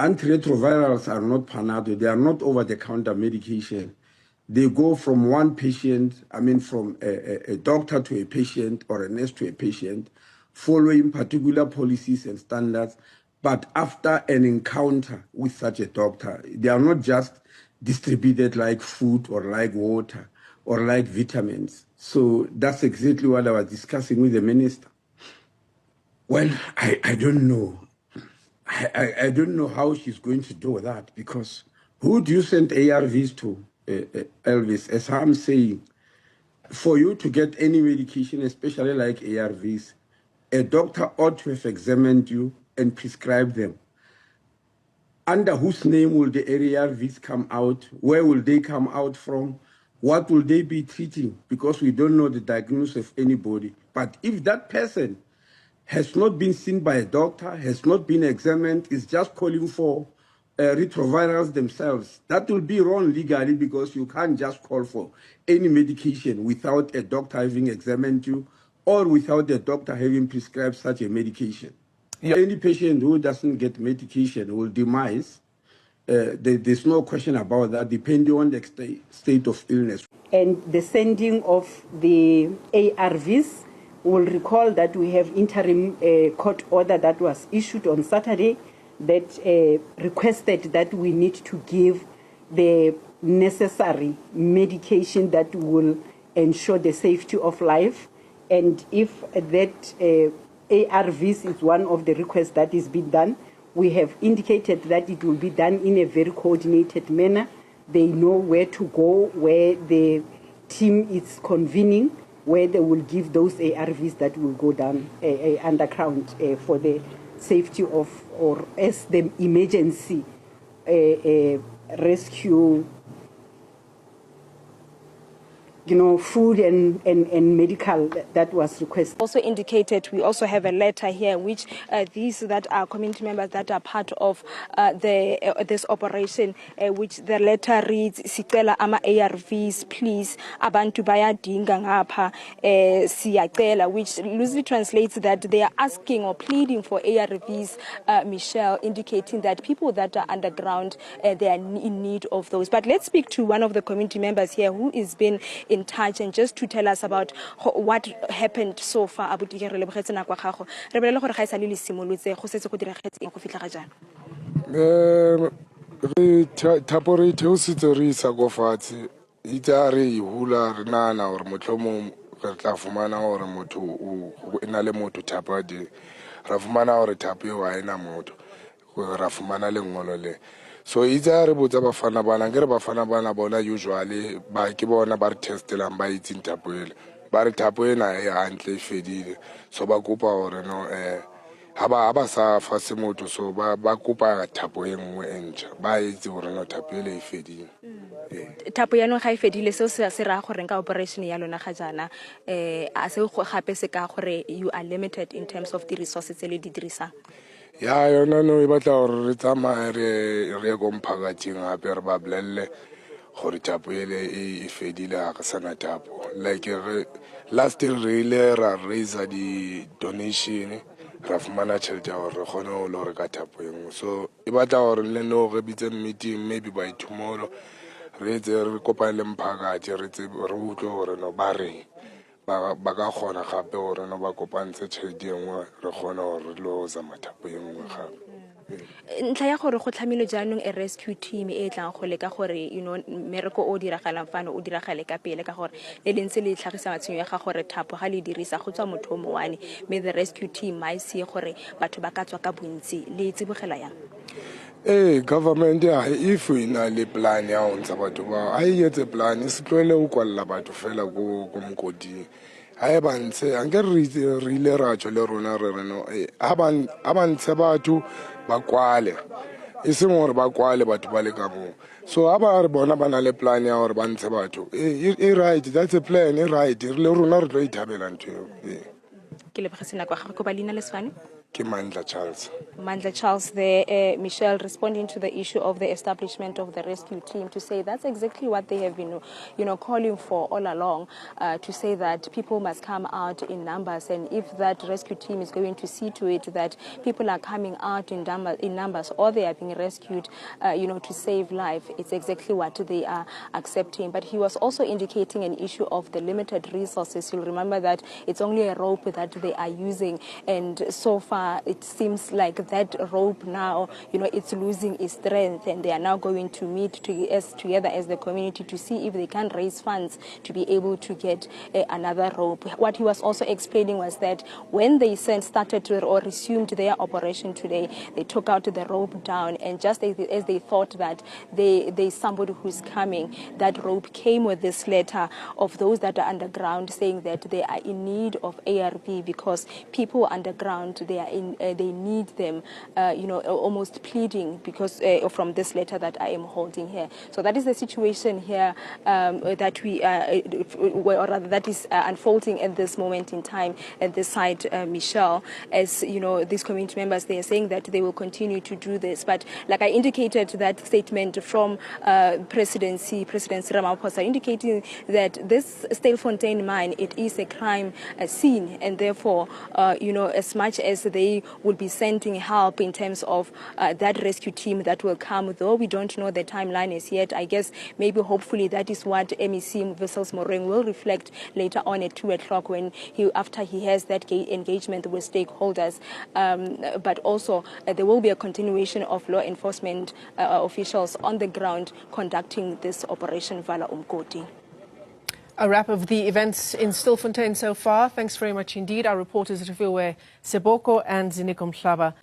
Antiretrovirals are not panado. They are not over-the-counter medication. They go from one patient, from a doctor to a patient or a nurse to a patient, following particular policies and standards. But after an encounter with such a doctor, they are not just distributed like food or like water or like vitamins. So that's exactly what I was discussing with the minister. Well, I don't know. I don't know how she's going to do that, because who do you send ARVs to, Elvis? As I'm saying, for you to get any medication, especially like ARVs, a doctor ought to have examined you and prescribed them. Under whose name will the ARVs come out? Where will they come out from? What will they be treating? Because we don't know the diagnosis of anybody. But if that person has not been seen by a doctor, has not been examined, is just calling for retrovirals themselves, that will be wrong legally, because you can't just call for any medication without a doctor having examined you or without the doctor having prescribed such a medication. Yep. Any patient who doesn't get medication will demise. There's no question about that, depending on the state of illness. And the sending of the ARVs, will recall that we have interim court order that was issued on Saturday that requested that we need to give the necessary medication that will ensure the safety of life. And if that ARVs is one of the requests that is being done, we have indicated that it will be done in a very coordinated manner. They know where to go, where the team is convening, where they will give those ARVs that will go down underground for the safety of, or as the emergency rescue, food and medical that was requested. Also indicated, we also have a letter here which these that are community members that are part of this operation, which the letter reads, Sicela ama ARVs, please, abantu bayadinga ngapha siyacela, which loosely translates that they are asking or pleading for ARVs, Michelle, indicating that people that are underground, they are in need of those. But let's speak to one of the community members here who is been in touch, and just to tell us about what happened so far. Re bolele gore ga e sa le simolotse go setse go diragetse go fitla ga jana. Re thapo re theositse re isa go fatshe itse re hula re nana gore motlhomo re tla fumana gore motho o ena le motho thapa di ra fumana gore thapo e wa ena motho ra fumana le ngolo le. So itse re botsa bafana bana ke re bafana bana bona usually ba ke bona ba re testelang ba itseng thapo ele ba re thapo ena e hantle e fedile, so ba kopa gore no ha ba sa fa se motho, so ba kopa thapo e nngwe entšha ba itse gore no thapo ele e fedile. Thapo ya no ga e fedile seo se ra gore ka operation ya lona ga jana a se go gape se ka gore you are limited in terms of the resources le di dirisa. Ya yona no e batla gore re tsamaye re go mphakathing gape re ba bolelle gore thapo ele e fedile ga re sana thapo. Like last year re ile ra raise di donation ra fumana tšhelete ya gore re kgone go lo reka thapo engwe, so e batla gore le no re bitse meeting maybe by tomorrow re etse re kopane le mphakathi re utlwe gore no ba reng ba ka kgona gape gore no ba kopantshe tšhelete engwe re kgone gore re lo zama thapo engwe gape. Ntlha ya gore go tlhamile jaanong a rescue team e tlang go leka gore mmereko o diragalang fano o diragale ka pele, ka gore le lentse le tlhagisa matshenyo ya ga gore thapo ga le dirisa go tswa motho mo one, me the rescue team ma se gore batho ba ka tswa ka bontsi le tsibogela yang. Government ya if we na le plan ya go ntsha batho ba a etse plan se tlwele o kwalla batho fela go mkoding ha ba ntse anke re ile ra tsho le rona re no a ba ntse batho ba kwale e se gore ba kwale batho ba le ka mo, so a ba re bona ba na le plan ya gore ba ntshe batho e right, that's a plan e right, le rona re tlo ithabela ntho ke le bogetsena kwa go ba lina le sefane. ke Mandla Charles. Mandla Charles there, Michelle, responding to the issue of the establishment of the rescue team, to say that's exactly what they have been, calling for all along, to say that people must come out in numbers, and if that rescue team is going to see to it that people are coming out in numbers, or they are being rescued, to save life, it's exactly what they are accepting. But he was also indicating an issue of the limited resources. You'll remember that it's only a rope that they are using, and so far it seems like that rope now, it's losing its strength, and they are now going to meet together as the community to see if they can raise funds to be able to get another rope. What he was also explaining was that when they started to or resumed their operation today, they took out the rope down, and just as they thought that there's somebody who's coming, that rope came with this letter of those that are underground saying that they are in need of ARV because people underground, they need them, almost pleading because from this letter that I am holding here. So that is the situation here that we or rather that is unfolding at this moment in time at this side, Michelle. As these community members, they are saying that they will continue to do this. But like I indicated, that statement from President Ramaphosa indicating that this Stilfontein mine, it is a crime scene, and therefore, as much as they will be sending help in terms of that rescue team that will come, though we don't know the timeline as yet. I guess maybe hopefully that is what MEC Wessels Mogoeng will reflect later on at 2 o'clock after he has that engagement with stakeholders. But also there will be a continuation of law enforcement officials on the ground conducting this operation Vala Umkoti. A wrap of the events in Stilfontein so far. Thanks very much indeed. Our reporters Refiwe Seboko and Zinikom Mhlaba.